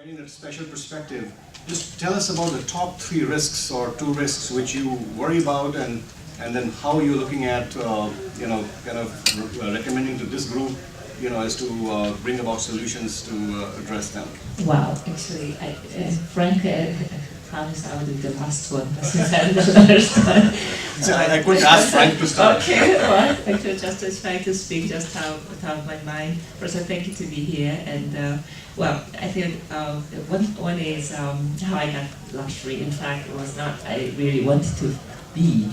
getting that special perspective, just tell us about the top 3 risks or 2 risks which you worry about, and then how you're looking at, recommending to this group, as to bring about solutions to address them. Wow, actually, Frank promised I would do the last one, since I'm the first one. So I couldn't ask Frank to start. Okay, well, actually, just to try to speak just out of my mind. First, thank you to be here, and well, I think one is how I got luxury. In fact, it was not I really wanted to be.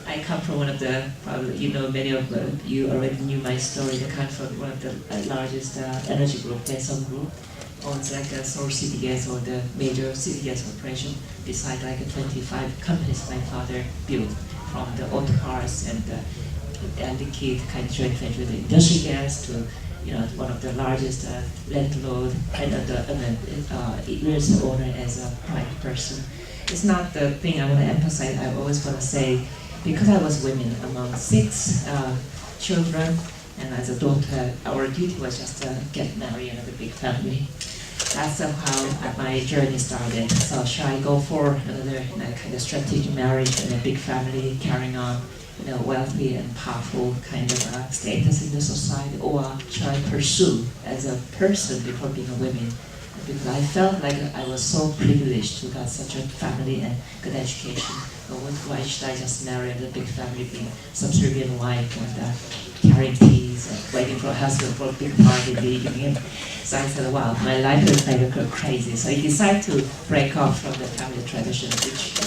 I come from one of the, probably, many of you already knew my story. I come from one of the largest energy group, Sung Group, owns like a Seoul City Gas or the major city gas operation, beside like 25 companies my father built, from the auto cars and liquid kind of joint venture with the industrial gas to one of the largest landlord and the real estate owner as a private person. It's not the thing I want to emphasize. I always want to say, because I was women among 6 children, and as a daughter, our duty was just to get married and have a big family. That's how my journey started. So should I go for another kind of strategic marriage and a big family, carrying on wealthy and powerful kind of status in the society, or should I pursue as a person before being a woman? Because I felt like I was so privileged to have such a family and good education. But why should I just marry a big family, being subservient wife and carrying keys and waiting for a husband for a big party in the evening? So I said, wow, my life is like crazy. So I decided to break off from the family tradition,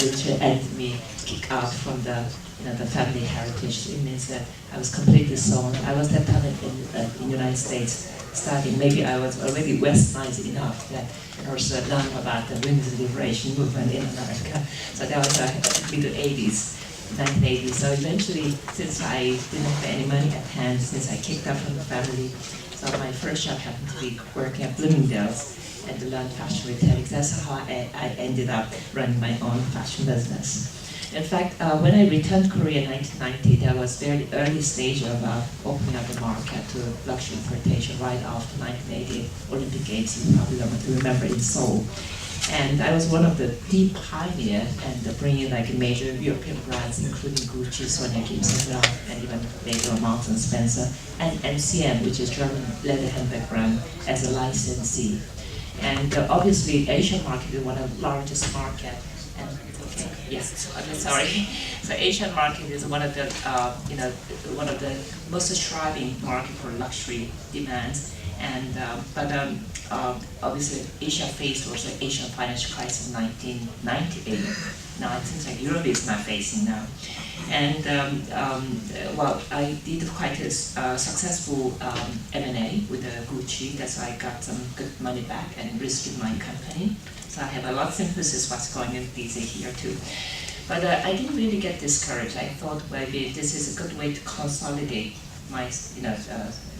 which ended me kick out from the the family heritage. It means that I was completely sold. I was that time in the United States studying. Maybe I was already westernized enough that I was learned about the women's liberation movement in America. So that was middle 80s, 1980s. So eventually, since I didn't have any money at hand, since I kicked out from the family, so my first job happened to be working at Bloomingdale's and to learn fashion retailing. That's how I ended up running my own fashion business. In fact, when I returned to Korea in 1990, there was very early stage of opening up the market to luxury importation right after 1980 Olympic Games. You probably remember in Seoul. And I was one of the pioneers and bringing like major European brands, including Gucci, Sonia Gibson, and even later Marks and Spencer, and MCM, which is German leather handbag brand, as a licensee. And obviously, Asian market is one of the largest markets. Yes, okay, sorry. So Asian market is one of the, one of the most thriving market for luxury demands. And obviously, Asia faced also Asian financial crisis in 1998. Now it seems like Europe is not facing now. And well, I did quite a successful M&A with Gucci. That's why I got some good money back and risked my company. So I have a lot of emphasis what's going on these here too. But I didn't really get discouraged. I thought maybe this is a good way to consolidate my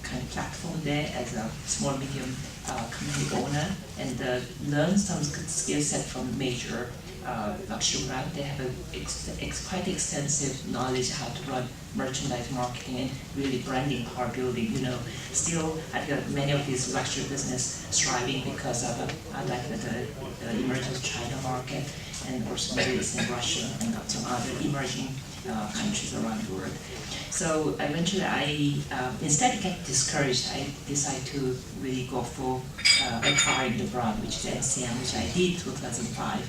kind of platform there as a small medium company owner and learn some good skill set from major luxury brand. They have quite extensive knowledge how to run merchandise marketing and really branding power building. Still I think many of these luxury business thriving because of the emerging China market and also Middle East and Russia and some other emerging countries around the world. So eventually instead of getting discouraged, I decided to really go for acquiring the brand, which is MCM, which I did in 2005.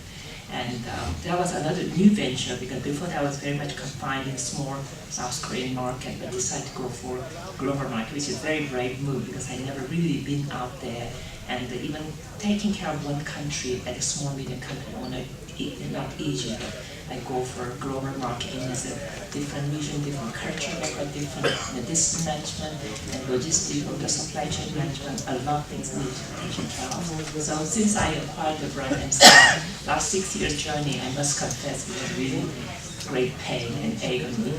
And that was another new venture, because before that I was very much confined in small South Korean market, but decided to go for global market, which is a very brave move because I never really been out there. And even taking care of one country at a small medium company owner is not easy. But I go for global marketing as a different region, different culture, different business management and logistics, the supply chain management. A lot of things need to be taken care of. So since I acquired the brand MCM, last 6 years journey, I must confess, it was really great pain and agony.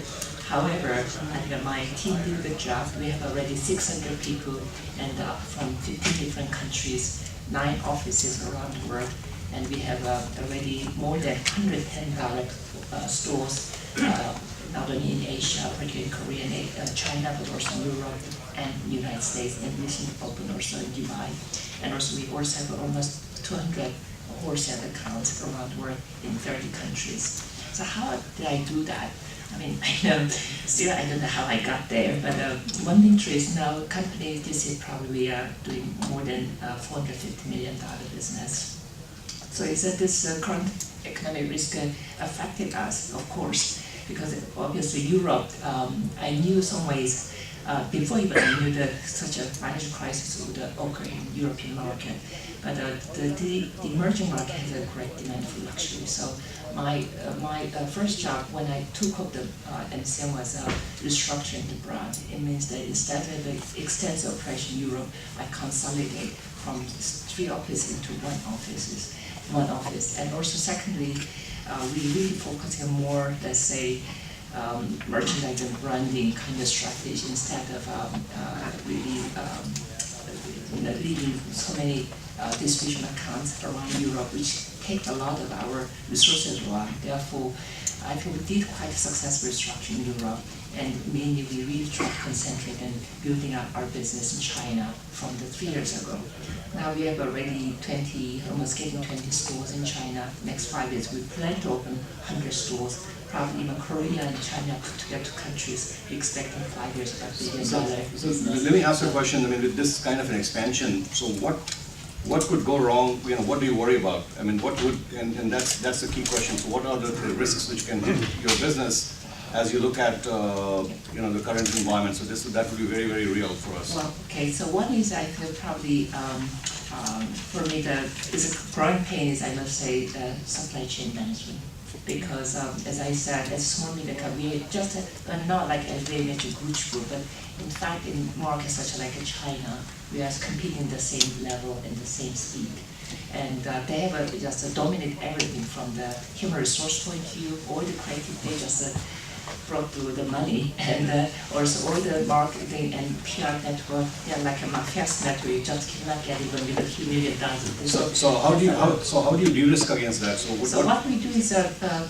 However, I think my team did a good job. We have already 600 people and from 50 different countries, 9 offices around the world, and we have already more than 110 direct stores not only in Asia, particularly Korea and China, but also Europe and United States, and recently opened also in Dubai. And also we also have almost 200 wholesale accounts around the world in 30 countries. So how did I do that? I mean, still I don't know how I got there, but one thing true is now company this year probably doing more than $450 million business. So is that this current economic risk affected us, of course, because obviously Europe, I knew some ways, before even I knew that such a financial crisis would occur in the European market, but the emerging market has a great demand for luxury. So my first job when I took up the MCM was restructuring the brand. It means that instead of the extensive operation in Europe, I consolidate from 3 offices into one office. And also secondly, we really focusing on more, let's say, merchandise and branding kind of strategy instead of really leading so many distribution accounts around Europe, which take a lot of our resources around. Therefore, I think we did quite a successful restructuring in Europe, and mainly we really tried to concentrate on building up our business in China from the 3 years ago. Now we have already 20, almost getting 20 stores in China. Next 5 years, we plan to open 100 stores. Probably even Korea and China put together 2 countries, we're expecting 5 years about $1 billion business. Let me ask you a question. I mean, with this kind of an expansion, so what could go wrong? What do you worry about? I mean, what would, and that's the key question. So what are the risks which can hit your business as you look at the current environment? So that would be very, very real for us. Well, okay. So one is I feel probably for me is a growing pain is, I must say, supply chain management. Because as I said, as small media company, we just not like a very major goods group, but in fact in markets such like China, we are competing the same level and the same speed. And they have just dominate everything from the human resource point of view, all the creative, they just brought through the money, and also all the marketing and PR network, they're like a mafia's network, you just cannot get even with a few $1 million. So how do you de-risk against that? So what we do is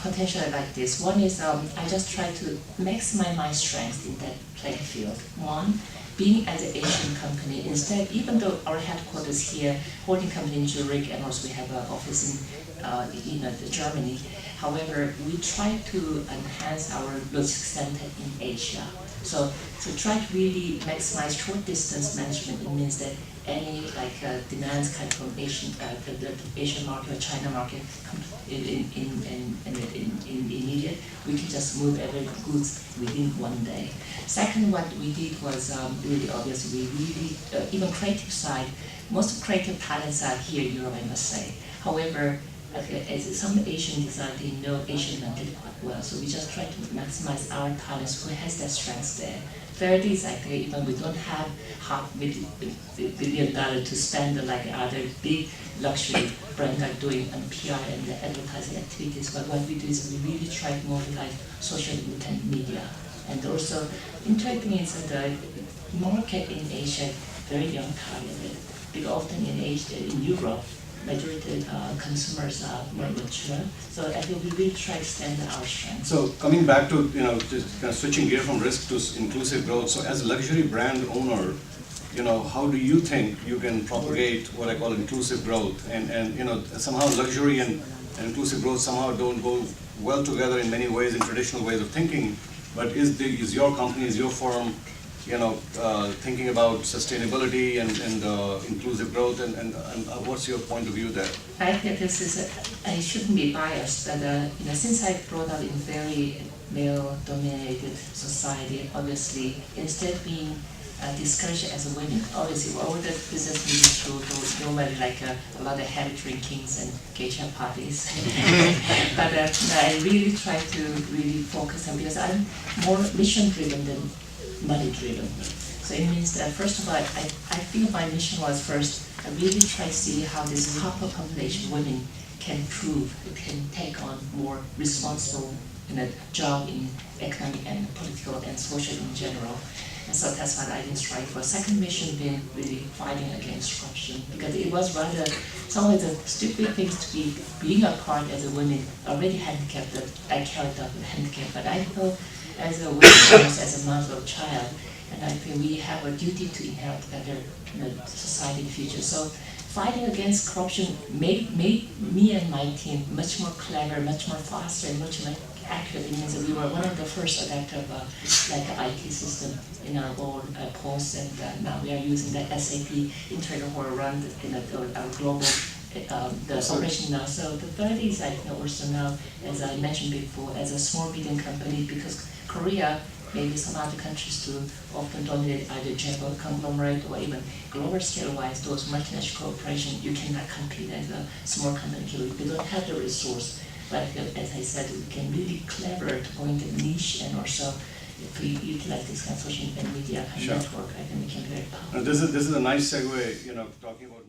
potentially like this. One is I just try to maximize my strength in that playing field. One, being as an Asian company, instead, even though our headquarters here, holding company in Zurich, and also we have an office in Germany. However, we try to enhance our logistics center in Asia. So try to really maximize short distance management. It means that any demands come from the Asian market or China market in immediate, we can just move every goods within 1 day. Second, what we did was really obvious. We really even creative side. Most creative talents are here in Europe, I must say. However, as some Asian design, they know Asian mentality quite well, so we just try to maximize our talents who has that strength there. Third is even we don't have $500 million to spend like other big luxury brands are doing on PR and the advertising activities, but what we do is we really try to mobilize social media. And also interesting is that the market in Asia very young targeted, because often in Asia, in Europe, majority consumers are more mature. So I think we will try to stand our strength. So coming back to just kind of switching gear from risk to inclusive growth. So as a luxury brand owner, how do you think you can propagate what I call inclusive growth? And somehow luxury and inclusive growth somehow don't go well together in many ways, in traditional ways of thinking. But is your company, is your firm, thinking about sustainability and inclusive growth, and what's your point of view there? I think this is, I shouldn't be biased, but since I brought up in very male-dominated society, obviously, instead of being discouraged as a women, obviously all the business meetings through normally like a lot of heavy drinkings and geisha parties. But I really try to really focus on, because I'm more mission-driven than money-driven. So it means that first of all, I think my mission was first, I really try to see how this copper population women can prove, can take on more responsible job in economic and political and social in general. And so that's what I did strive for. Second mission being really fighting against corruption, because it was rather some of the stupid things to be being a part as a woman, already handicapped, that I carried up with handicap, but I thought as a woman, as a mother of child, and I think we have a duty to inherit better society in the future. So fighting against corruption made me and my team much more clever, much more faster, and much more accurate. It means that we were one of the first adapter of like an IT system in our own posts, and now we are using the SAP internal who run our global the operation now. So the third is I think also now, as I mentioned before, as a small medium company, because Korea, maybe some other countries too, often dominate either general conglomerate or even global scale-wise, those multinational corporations, you cannot compete as a small company here. We don't have the resource. But as I said, we can really clever to go into niche, and also if we utilize this kind of social media Sure. network, I think we can be very powerful. This is a nice segue, talking about